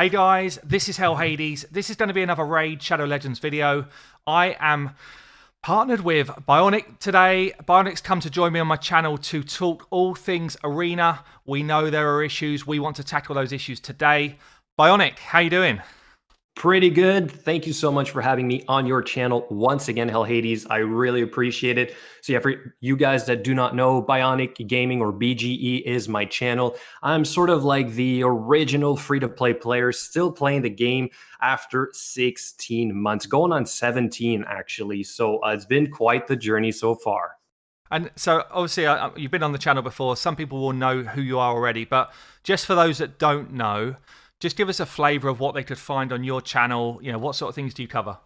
Hey guys, this is Hell Hades. This is going to be another Raid Shadow Legends video. I am partnered with Bionic today. Bionic's come to join me on my channel to talk all things arena. We know there are issues. We want to tackle those issues today. Bionic, how you doing? Pretty good. Thank you so much for having me on your channel once again, Hell Hades. I really appreciate it. So yeah, for you guys that do not know, Bionic Gaming or BGE is my channel. I'm sort of like the original free-to-play player, still playing the game after 16 months, going on 17 actually. So it's been quite the journey so far. And so obviously you've been on the channel before. Some people will know who you are already, but just for those that don't know, just give us a flavor of what they could find on your channel. You know, what sort of things do you cover?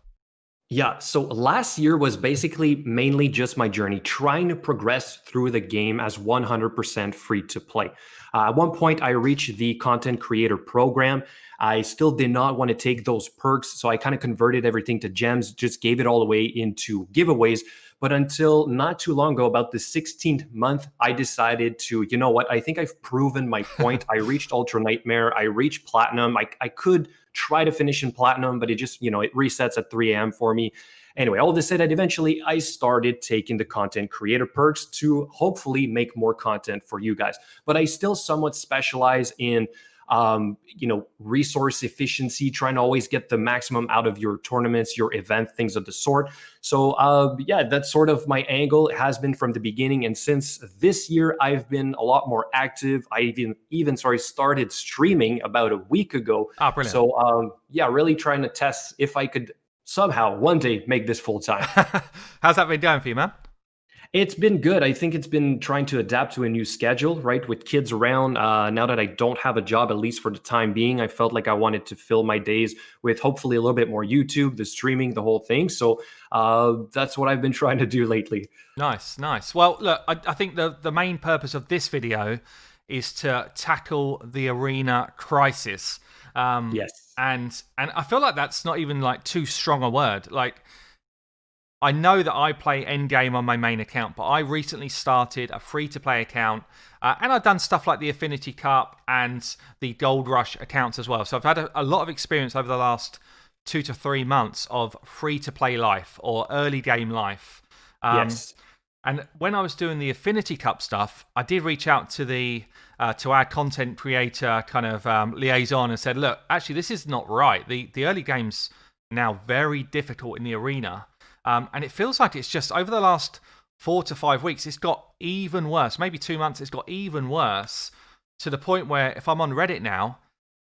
Yeah, so last year was basically mainly just my journey, trying to progress through the game as 100% free to play. At one point, I reached the content creator program. I still did not want to take those perks, so I kind of converted everything to gems, just gave it all away into giveaways. But until not too long ago, about the 16th month, I decided to, you know what, I think I've proven my point. I reached Ultra Nightmare, I reached Platinum. I could try to finish in Platinum, but it just, it resets at 3 a.m. for me. Anyway, all this said, that eventually I started taking the content creator perks to hopefully make more content for you guys. But I still somewhat specialize in resource efficiency, trying to always get the maximum out of your tournaments, your event, things of the sort. So yeah, that's sort of my angle. It has been from the beginning. And since this year, I've been a lot more active. I even started streaming about a week ago. Ah, brilliant. So yeah, really trying to test if I could somehow one day make this full time. How's that been going for you, man? It's been good. I think it's been trying to adapt to a new schedule, right? With kids around. Now that I don't have a job, at least for the time being, I felt like I wanted to fill my days with hopefully a little bit more YouTube, the streaming, the whole thing. So that's what I've been trying to do lately. Nice, nice. Well, look, I think the main purpose of this video is to tackle the arena crisis. Yes. And I feel like that's not even like too strong a word. Like, I know that I play endgame on my main account, but I recently started a free-to-play account, and I've done stuff like the Affinity Cup and the Gold Rush accounts as well. So I've had a lot of experience over the last 2 to 3 months of free-to-play life or early game life. Yes. And when I was doing the Affinity Cup stuff, I did reach out to the to our content creator kind of liaison and said, look, actually, this is not right. The early game's now very difficult in the arena. And it feels like it's just over the last 4 to 5 weeks, it's got even worse. Maybe 2 months, it's got even worse to the point where if I'm on Reddit now,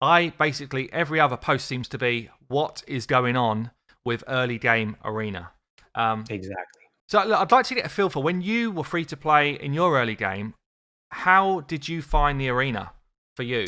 I basically, every other post seems to be, what is going on with early game arena? Exactly. So look, I'd like to get a feel for when you were free to play in your early game, how did you find the arena for you?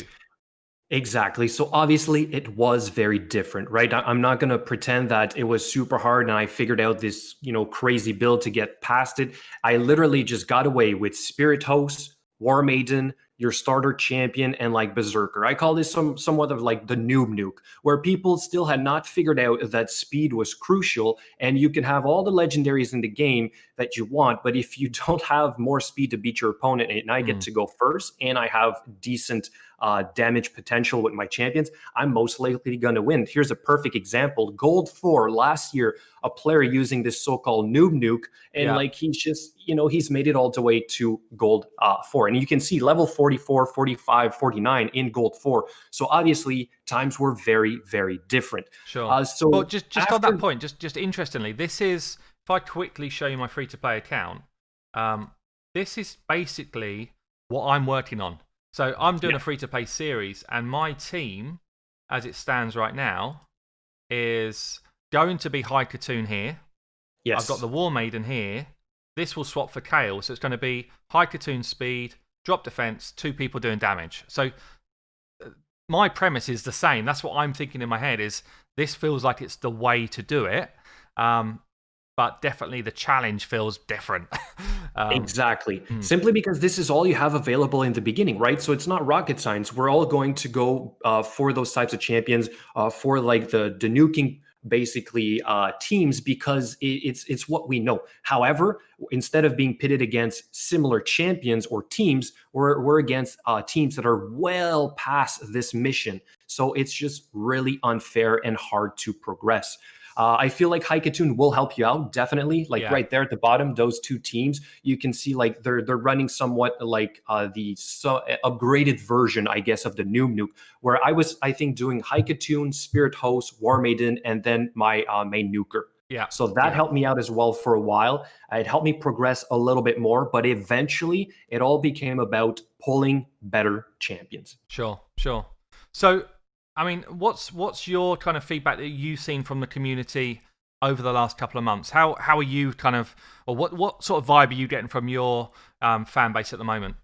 Exactly. So obviously it was very different, right? I'm not going to pretend that it was super hard and I figured out this, crazy build to get past it. I literally just got away with Spirit Host, War Maiden, your starter champion, and like Berserker. I call this somewhat of like the noob nuke, where people still had not figured out that speed was crucial and you can have all the legendaries in the game that you want, but if you don't have more speed to beat your opponent and I get to go first and I have decent damage potential with my champions, I'm most likely going to win. Here's a perfect example. Gold 4 last year, a player using this so-called noob nuke, and like he's just, he's made it all the way to gold 4. And you can see level 44, 45, 49 in gold 4. So obviously times were very, very different. Sure. So well, just on that point, just interestingly, this is, if I quickly show you my free-to-play account, this is basically what I'm working on. So I'm doing a free-to-play series, and my team, as it stands right now, is going to be High Katoon here. Yes. I've got the War Maiden here. This will swap for Kale, so it's going to be High Katoon speed, drop defense, 2 people doing damage. So my premise is the same. That's what I'm thinking in my head, is this feels like it's the way to do it. But definitely the challenge feels different. Exactly. Simply because this is all you have available in the beginning, right? So it's not rocket science. We're all going to go for those types of champions, for like the nuking basically teams because it's what we know. However, instead of being pitted against similar champions or teams, we're against teams that are well past this mission. So it's just really unfair and hard to progress. I feel like Haikatoon will help you out, definitely. Like Yeah. right there at the bottom, those two teams, you can see like they're running somewhat like the upgraded version, I guess, of the Noom Nuke, where I think, doing Haikatoon, Spirit Host, War Maiden, and then my main nuker. Yeah. So that Yeah. helped me out as well for a while. It helped me progress a little bit more, but eventually it all became about pulling better champions. Sure. Sure. So, I mean, what's your kind of feedback that you've seen from the community over the last couple of months? How are you kind of, or what sort of vibe are you getting from your fan base at the moment?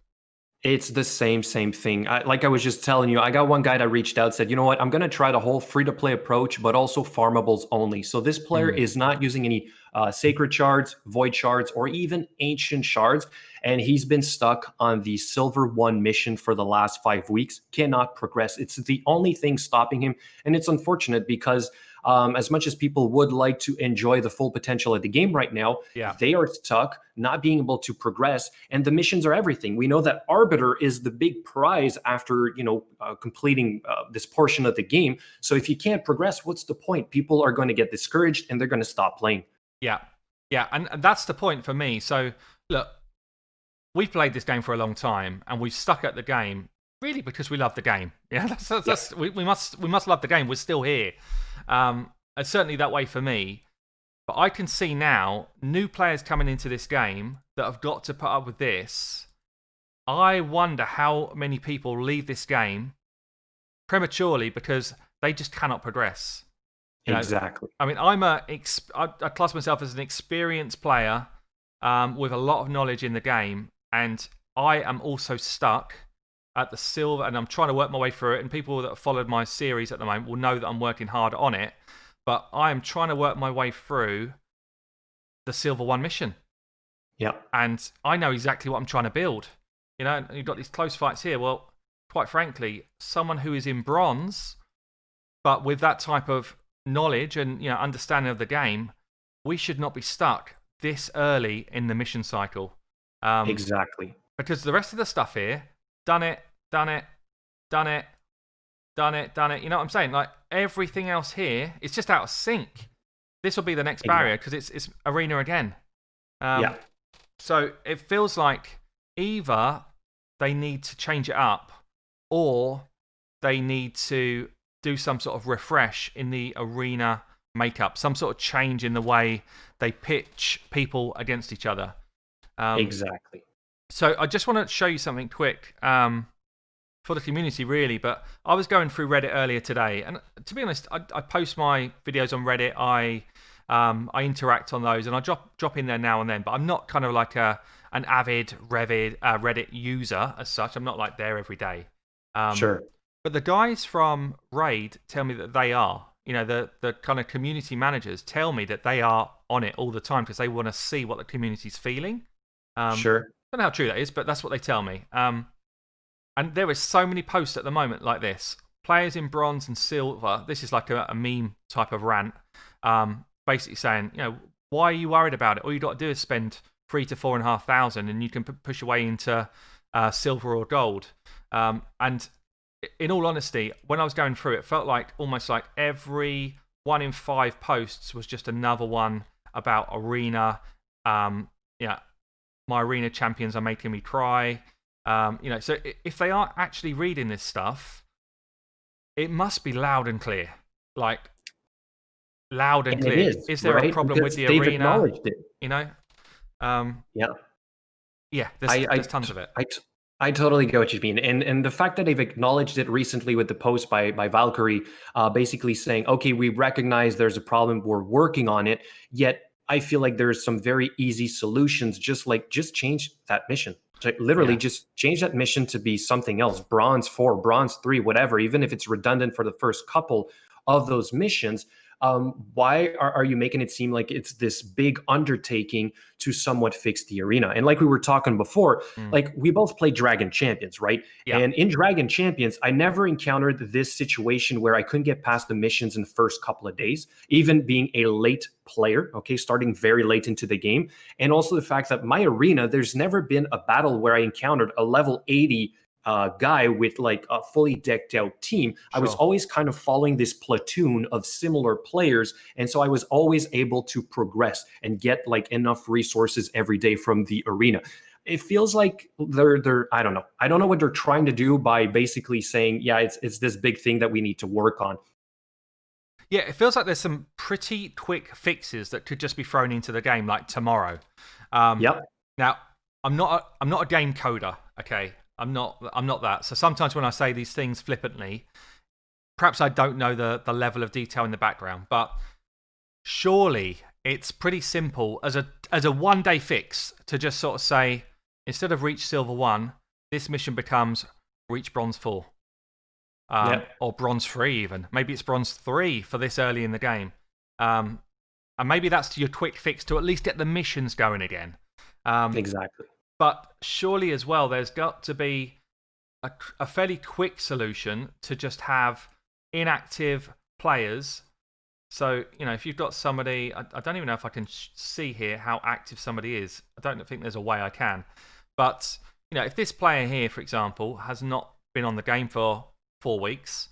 It's the same thing. Like I was just telling you, I got one guy that reached out, said, you know what, I'm going to try the whole free to play approach, but also farmables only. So this player Mm. is not using any sacred shards, void shards, or even ancient shards. And he's been stuck on the silver 1 mission for the last 5 weeks, cannot progress. It's the only thing stopping him. And it's unfortunate because as much as people would like to enjoy the full potential of the game right now, Yeah. they are stuck, not being able to progress, and the missions are everything. We know that Arbiter is the big prize after completing this portion of the game. So if you can't progress, what's the point? People are going to get discouraged and they're going to stop playing. Yeah. Yeah. And that's the point for me. So, look, we've played this game for a long time and we've stuck at the game really because we love the game. Yeah. We must love the game. We're still here. It's certainly that way for me. But I can see now new players coming into this game that have got to put up with this. I wonder how many people leave this game prematurely because they just cannot progress. You know, Exactly. I mean, I class myself as an experienced player with a lot of knowledge in the game, and I am also stuck at the silver, and I'm trying to work my way through it. And people that have followed my series at the moment will know that I'm working hard on it. But I am trying to work my way through the silver 1 mission. Yeah. And I know exactly what I'm trying to build. You know, and you've got these close fights here. Well, quite frankly, someone who is in bronze, but with that type of knowledge and understanding of the game, we should not be stuck this early in the mission cycle. Exactly. Because the rest of the stuff here, done it. You know what I'm saying? Like, everything else here, it's just out of sync. This will be the next barrier because it's arena again. Yeah. So it feels like either they need to change it up or they need to do some sort of refresh in the arena makeup, some sort of change in the way they pitch people against each other. Exactly. So I just want to show you something quick for the community, really. But I was going through Reddit earlier today, and to be honest, I post my videos on Reddit. I interact on those, and I drop in there now and then. But I'm not kind of like an avid Reddit user as such. I'm not like there every day. Sure. But the guys from Raid tell me that they are. You know, the kind of community managers tell me that they are on it all the time because they want to see what the community's feeling. Sure. I don't know how true that is, but that's what they tell me. And there is so many posts at the moment like this. Players in bronze and silver. This is like a meme type of rant. Basically saying, why are you worried about it? All you got to do is spend 3,000 to 4,500 and you can push your way into silver or gold. And in all honesty, when I was going through it felt like almost like every 1 in 5 posts was just another one about arena. My arena champions are making me cry. So if they aren't actually reading this stuff, it must be loud and clear. Like, loud and clear. It is there right? a problem Because with the they've arena? acknowledged it. Yeah. Yeah, there's tons of it. I totally get what you mean, and the fact that they've acknowledged it recently with the post by Valkyrie, basically saying, "Okay, we recognize there's a problem, we're working on it." Yet I feel like there's some very easy solutions, just change that mission. Like, literally, Yeah. just change that mission to be something else, bronze 4, bronze 3, whatever. Even if it's redundant for the first couple of those missions, why are you making it seem like it's this big undertaking to somewhat fix the arena? And like we were talking before, like we both play Dragon Champions, right? Yeah. And in Dragon Champions, I never encountered this situation where I couldn't get past the missions in the first couple of days, even being a late player, okay, starting very late into the game. And also the fact that my arena, there's never been a battle where I encountered a level 80 guy with like a fully decked out team. I was Sure. always kind of following this platoon of similar players. And so I was always able to progress and get like enough resources every day from the arena. It feels like they're I don't know. I don't know what they're trying to do by basically saying, yeah, it's this big thing that we need to work on. Yeah, it feels like there's some pretty quick fixes that could just be thrown into the game like tomorrow. Yep. Now, I'm not a game coder, okay? I'm not that. So sometimes when I say these things flippantly, perhaps I don't know the level of detail in the background, but surely it's pretty simple as a one-day fix to just sort of say, instead of reach silver 1, this mission becomes reach bronze 4. Or bronze 3 even. Maybe it's bronze 3 for this early in the game. And maybe that's your quick fix to at least get the missions going again. Exactly. But surely as well, there's got to be a fairly quick solution to just have inactive players. So, if you've got somebody, I don't even know if I can see here how active somebody is. I don't think there's a way I can. But, if this player here, for example, has not been on the game for 4 weeks,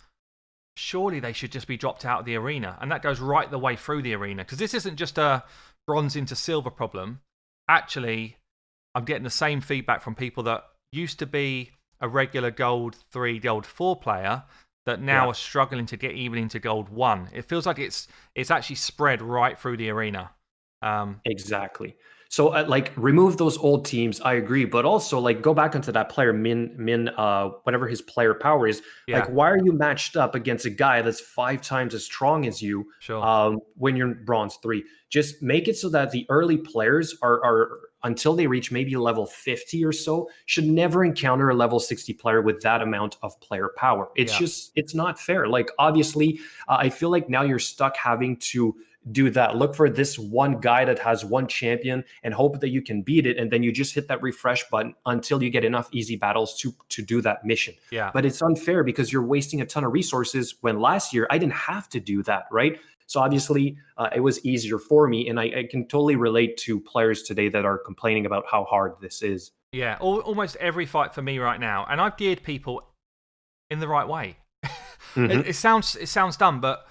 surely they should just be dropped out of the arena. And that goes right the way through the arena. Because this isn't just a bronze into silver problem. Actually, I'm getting the same feedback from people that used to be a regular gold 3, gold 4 player that now are struggling to get even into gold 1. It feels like it's actually spread right through the arena. Exactly. So like remove those old teams, I agree, but also like go back into that player min whatever his player power is. Yeah. Like why are you matched up against a guy that's 5 times as strong as you Sure. when you're in bronze 3? Just make it so that the early players are until they reach maybe level 50 or so should never encounter a level 60 player with that amount of player power. It's not fair. Like obviously I feel like now you're stuck having to do that. Look for this one guy that has one champion and hope that you can beat it. And then you just hit that refresh button until you get enough easy battles to do that mission. Yeah. But it's unfair because you're wasting a ton of resources when last year I didn't have to do that, right? So obviously it was easier for me. And I can totally relate to players today that are complaining about how hard this is. Yeah. Almost every fight for me right now. And I've geared people in the right way. It sounds dumb, but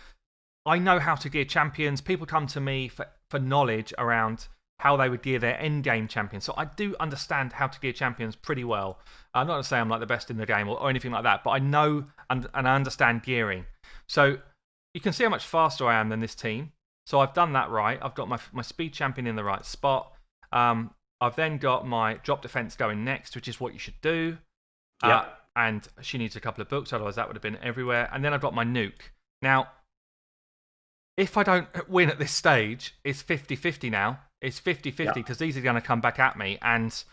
I know how to gear champions. People come to me for knowledge around how they would gear their end game champions. So I do understand how to gear champions pretty well. I'm not going to say I'm like the best in the game or anything like that, but I know and I understand gearing. So you can see how much faster I am than this team. So I've done that right. I've got my speed champion in the right spot. I've then got my drop defense going next, which is what you should do. And she needs a couple of books, otherwise that would have been everywhere. And then I've got my nuke. Now, if I don't win at this stage, it's 50-50 now. It's 50-50 because these are going to come back at me. And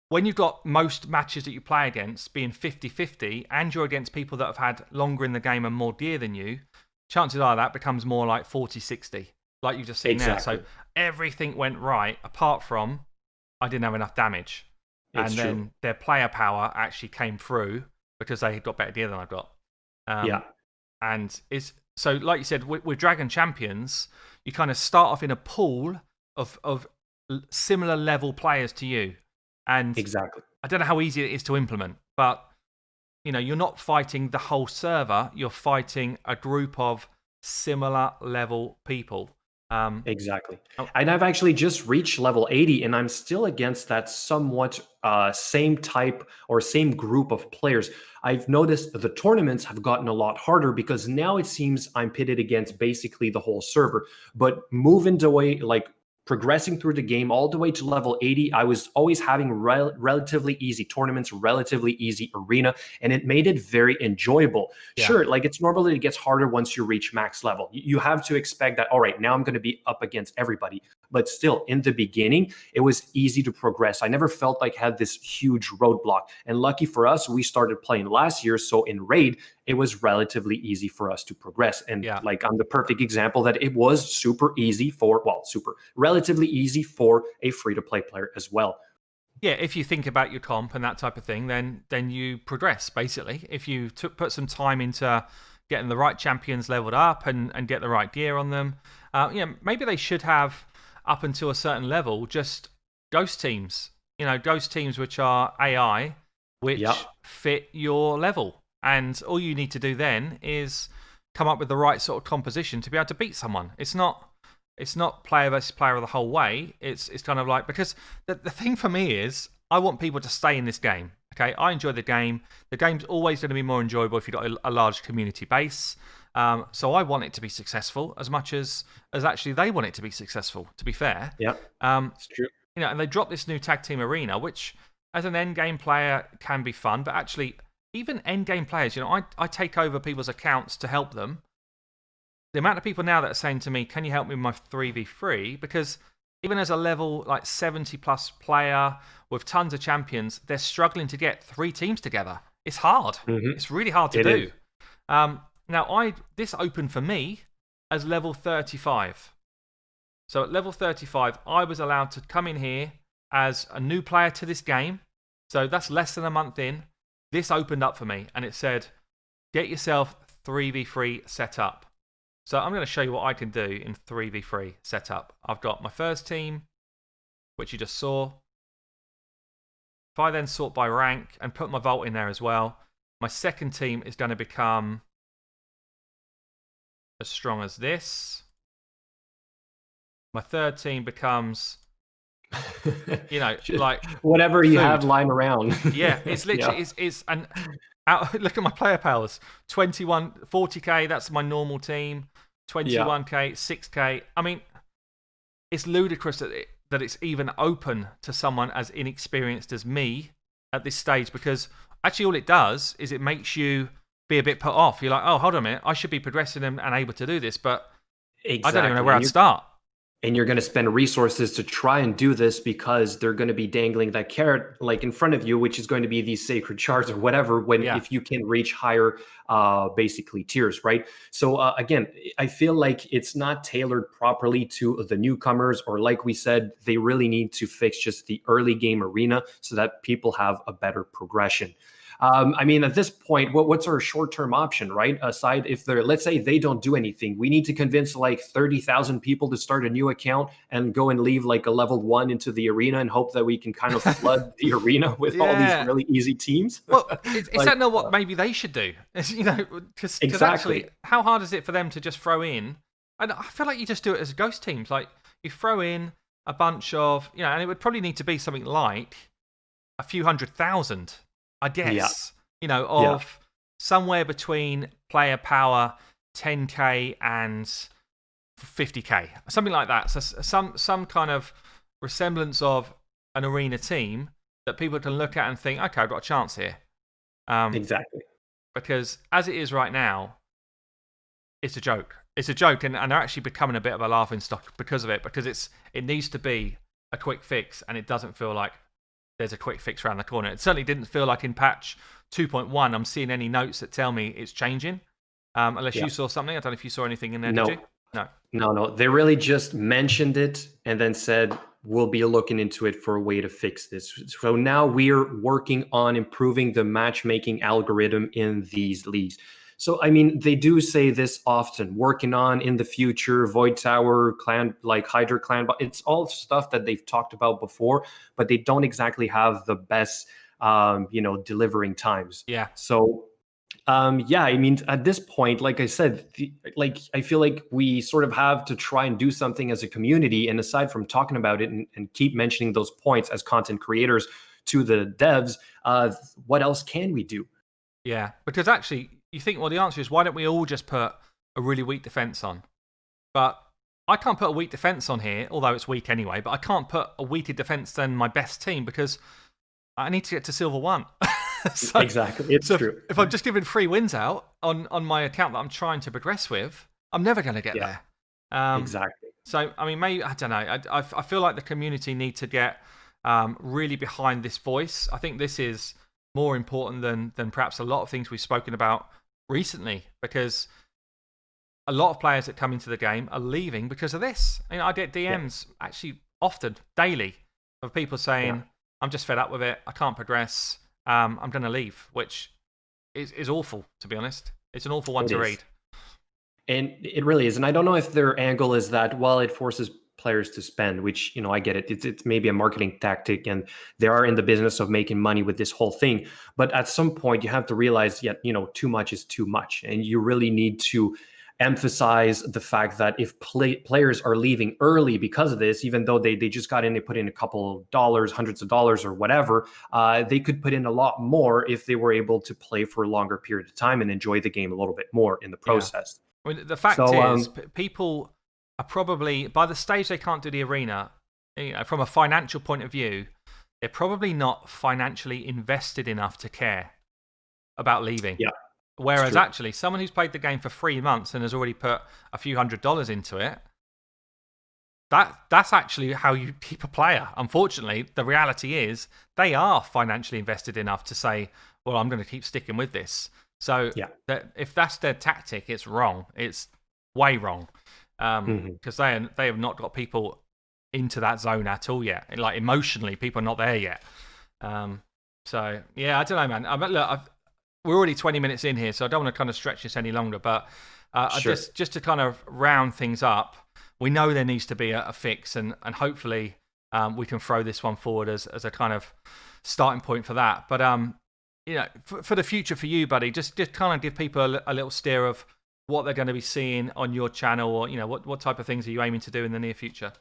when you've got most matches that you play against being 50-50 and you're against people that have had longer in the game and more gear than you, chances are that becomes more like 40-60, like you just seen now. So everything went right apart from I didn't have enough damage. Then their player power actually came through because they got better gear than I've got. And so, like you said, with Dragon Champions, you kind of start off in a pool of similar level players to you. And I don't know how easy it is to implement, but you're not fighting the whole server. You're fighting a group of similar level people. And I've actually just reached level 80 and I'm still against that somewhat same type or same group of players. I've noticed the tournaments have gotten a lot harder because now it seems I'm pitted against basically the whole server. But moving the way, like progressing through the game all the way to level 80, I was always having relatively easy tournaments, relatively easy arena, and it made it very enjoyable. Sure, like it's normally it gets harder once you reach max level. You have to expect that, all right, now I'm going to be up against everybody. But still, in the beginning, it was easy to progress. I never felt like I had this huge roadblock. And lucky for us, we started playing last year. So in Raid, it was relatively easy for us to progress. And Yeah. like, I'm the perfect example that it was relatively easy for a free-to-play player as well. Yeah, if you think about your comp and that type of thing, then you progress, basically. If you put some time into getting the right champions leveled up and get the right gear on them, maybe they should have, up until a certain level, just ghost teams. Ghost teams which are AI, Yeah, which fit your level. And all you need to do then is come up with the right sort of composition to be able to beat someone. It's not player versus player the whole way. It's kind of like, because the thing for me is, I want people to stay in this game. Okay, I enjoy the game. The game's always going to be more enjoyable if you've got a large community base. So I want it to be successful as much as actually they want it to be successful, to be fair. yeah, it's true. And they dropped this new tag team arena, which as an end game player can be fun, but actually even end game players, I take over people's accounts to help them. The amount of people now that are saying to me, can you help me with my 3v3? Because even as a level like 70 plus player with tons of champions, they're struggling to get 3 teams together. It's hard. It's really hard to do. Now, this opened for me as level 35. So at level 35, I was allowed to come in here as a new player to this game. So that's less than a month in. This opened up for me and it said, get yourself 3v3 set up. So I'm going to show you what I can do in 3v3 setup. I've got my first team, which you just saw. If I then sort by rank and put my vault in there as well, my second team is going to become as strong as this. My third team becomes, like whatever you food. have lying around. Yeah, it's literally, it's and look at my player powers. 21, 40k, that's my normal team. 21k, 6k. I mean, it's ludicrous that it's even open to someone as inexperienced as me at this stage, because actually all it does is it makes you be a bit put off. You're like, oh, hold on a minute, I should be progressing and able to do this, but I don't even know where I'd start. And you're going to spend resources to try and do this because they're going to be dangling that carrot like in front of you, which is going to be these sacred shards or whatever, if you can reach higher basically tiers, right? So again, I feel like it's not tailored properly to the newcomers, or like we said, they really need to fix just the early game arena so that people have a better progression. I mean, at this point, what's our short-term option, right? Aside, if let's say they don't do anything, we need to convince like 30,000 people to start a new account and go and leave like a level 1 into the arena and hope that we can kind of flood the arena with all these really easy teams. Well, is that not what maybe they should do? Because actually, how hard is it for them to just throw in? And I feel like you just do it as ghost teams. Like, you throw in a bunch of, and it would probably need to be something like a few 100,000. I guess, of somewhere between player power 10k and 50k, something like that. So some kind of resemblance of an arena team that people can look at and think, okay, I've got a chance here. Exactly. Because as it is right now, it's a joke. It's a joke, and they're actually becoming a bit of a laughing stock because of it. Because it needs to be a quick fix, and it doesn't feel like there's a quick fix around the corner. It certainly didn't feel like in patch 2.1 I'm seeing any notes that tell me it's changing. Unless you saw something. I don't know if you saw anything in there, did you? No. They really just mentioned it and then said, we'll be looking into it for a way to fix this. So now we're working on improving the matchmaking algorithm in these leagues. So, I mean, they do say this often, working on in the future, Void Tower, clan, like Hydra clan, but it's all stuff that they've talked about before, but they don't exactly have the best, delivering times. Yeah. So, I mean, at this point, like I said, I feel like we sort of have to try and do something as a community. And aside from talking about it and keep mentioning those points as content creators to the devs, what else can we do? Yeah, because actually, you think, well, the answer is, why don't we all just put a really weak defense on? But I can't put a weak defense on here, although it's weak anyway, but I can't put a weaker defense than my best team because I need to get to Silver 1. Exactly, it's true. If I'm just giving 3 wins out on my account that I'm trying to progress with, I'm never going to get there. Exactly. So, I mean, maybe, I don't know. I feel like the community need to get really behind this voice. I think this is more important than perhaps a lot of things we've spoken about recently because a lot of players that come into the game are leaving because of this. I get Yeah, DMs actually often, daily, of people yeah, saying, I'm just fed up with it. I can't progress. I'm going to leave, which is awful, to be honest. It's an awful one it to is. read. And it really is. And I don't know if their angle is that, well, it forces players to spend, which, I get it. It's maybe a marketing tactic and they are in the business of making money with this whole thing. But at some point you have to realize, yeah, too much is too much. And you really need to emphasize the fact that if players are leaving early because of this, even though they just got in, they put in a couple of dollars, hundreds of dollars or whatever, they could put in a lot more if they were able to play for a longer period of time and enjoy the game a little bit more in the Yeah. process. I mean, the fact So, is, people are probably, by the stage they can't do the arena, from a financial point of view, they're probably not financially invested enough to care about leaving. yeah, it's Whereas true. actually, someone who's played the game for 3 months and has already put a few $100s into it, that's actually how you keep a player. Unfortunately, the reality is they are financially invested enough to say, well, I'm going to keep sticking with this. So Yeah. if that's their tactic, it's wrong. It's way wrong. Hmm. Because they have not got people into that zone at all yet. Like emotionally, people are not there yet. So yeah, I don't know, man. Look, we're already 20 minutes in here, so I don't want to kind of stretch this any longer. But Sure. just to kind of round things up, we know there needs to be a fix, and hopefully we can throw this one forward as a kind of starting point for that. But for the future for you, buddy, just kind of give people a little steer of what they're going to be seeing on your channel, or what type of things are you aiming to do in the near future?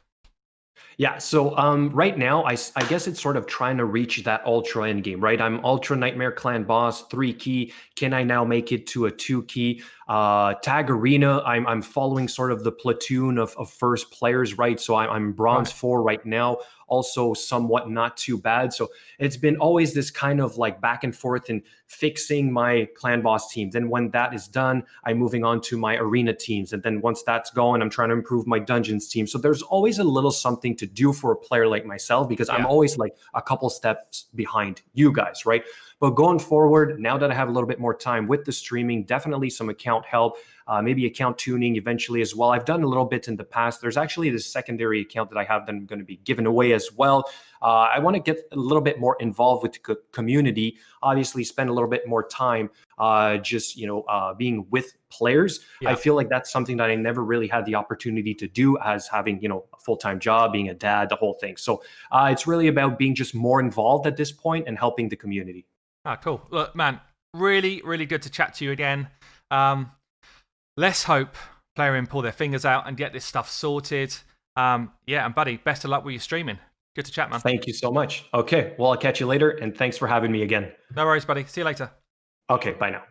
Yeah. So right now, I guess it's sort of trying to reach that ultra end game, right? I'm ultra nightmare clan boss 3 key. Can I now make it to a 2 key? Tag arena. I'm following sort of the platoon of first players, right? So I'm bronze Right. 4 right now. Also somewhat not too bad. So it's been always this kind of like back and forth in fixing my clan boss team. Then when that is done, I'm moving on to my arena teams. And then once that's going, I'm trying to improve my dungeons team. So there's always a little something to do for a player like myself because I'm Yeah. always like a couple steps behind you guys, right? But going forward, now that I have a little bit more time with the streaming, definitely some account help, maybe account tuning eventually as well. I've done a little bit in the past. There's actually this secondary account that I have that I'm going to be giving away as well. I want to get a little bit more involved with the community. Obviously, spend a little bit more time just being with players. I Yeah. feel like that's something that I never really had the opportunity to do as having a full-time job, being a dad, the whole thing. So it's really about being just more involved at this point and helping the community. Ah, cool. Look, man, really, really good to chat to you again. Let's hope Plarium pull their fingers out and get this stuff sorted. Yeah, and buddy, best of luck with your streaming. Good to chat, man. Thank you so much. Okay, well, I'll catch you later, and thanks for having me again. No worries, buddy. See you later. Okay, bye now.